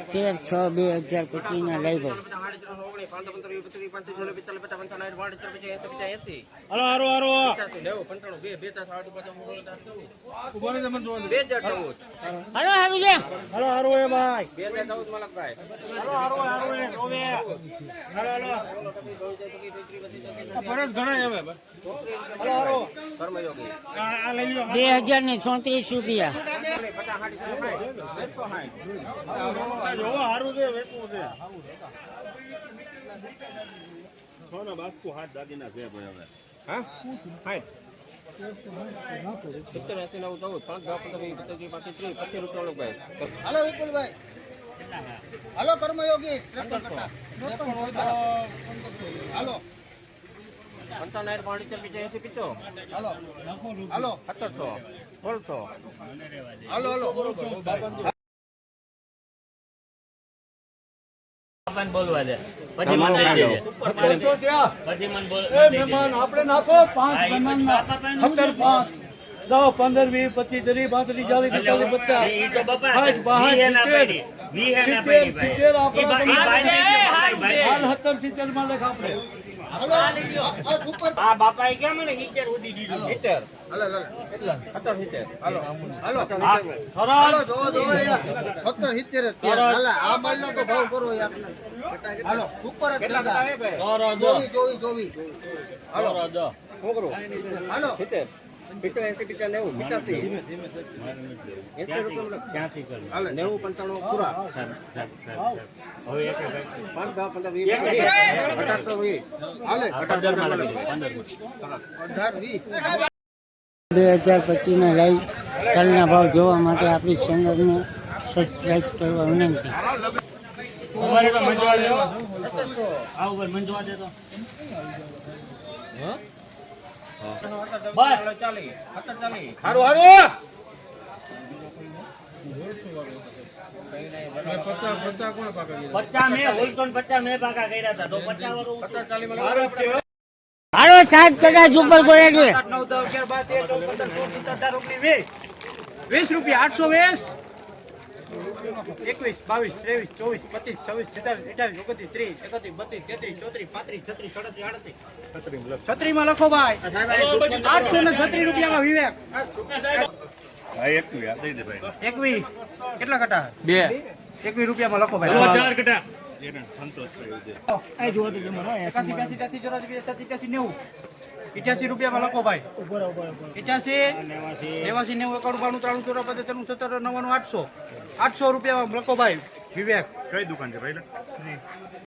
13/6/2025 ના લઈ ગયો. હાલો હારો હારો હાલો આવી જા. હાલો હારો એ ભાઈ 2014 મલકભાઈ હાલો હારો હારો એ રોવે હાલો હાલો ફરજ ઘણા હવે હાલો હારો કર્મયોગી આ લઈ લો 2034 રૂપિયા. જોવો હારું છે વેચવું છે સોના બાસ્કુ હાથ દાગીના છે ભાઈ હવે હા હાઈ 70 80 90 14 5 10 15 20 25 30 રૂપિયા મલકભાઈ હાલો વિપુલભાઈ હાલો કર્મયોગી હાલો 55 5 હાલો હાલો 1700 1600 હાલો હાલો બોલવા દે પછી મને દઈ દેજે પછી મને બોલ મહેમાન આપણે નાખો 5 મહેમાન ના 17 5 10 15 20 25 30 35 40 45 ઈ તો બાપા 50 વી હે ના પડી વી હે ના પડી ભાઈ હાલ 70 70 માં લખ આપણે આ બાપાએ કેમ મને હિચર ઉડી દીધું હિચર હાલો હાલો જો જો યાર 70 70 હાલો આ માલનો તો ભાવ કરો યાર હાલો ઉપર જ કેટલા જોવી હાલો છોકરો હાલો 70 80 85 90 ક્યાંથી કર્યું હાલે 90 95 પૂરા હવે એક 5 10 15 20 1820 હાલે 15 માં લખી દો 2025 ના લઈ તલના ભાવ જોવા માટે આપણી ચેનલને સબસ્ક્રાઇબ કરવા વિનંતી. અમારે તો મંજવા દે આ ઉપર મંજવા દે તો બસ 40 હારું હારું 50 મે હોલતો 50 મે પાકા કર્યા હતા તો 50 વાળું હાલો 7 કદાચ ઉપર ગોળે છે. 9 10 11 12 13 14 15 16 17 18 19 20 રૂપિયા 820 21 22 23 24 25 26 27 28 29 30 31 32 33 34 35 36 37 38 છત્રીમાં લખો ભાઈ 836 રૂપિયામાં વિવેક ભાઈ એકલું યાદ દઈ દે ભાઈ 21 કેટલા કટા 2 21 રૂપિયામાં લખો ભાઈ 4 કટા એને સંતોષ થયો છે આ જોવો તો જમરો 81 82 83 84 90 85 રૂપિયામાં લખો ભાઈ 85 89 91 92 93 94 95 97 800 રૂપિયામાં લખો ભાઈ વિવેક કઈ દુકાન છે ભાઈ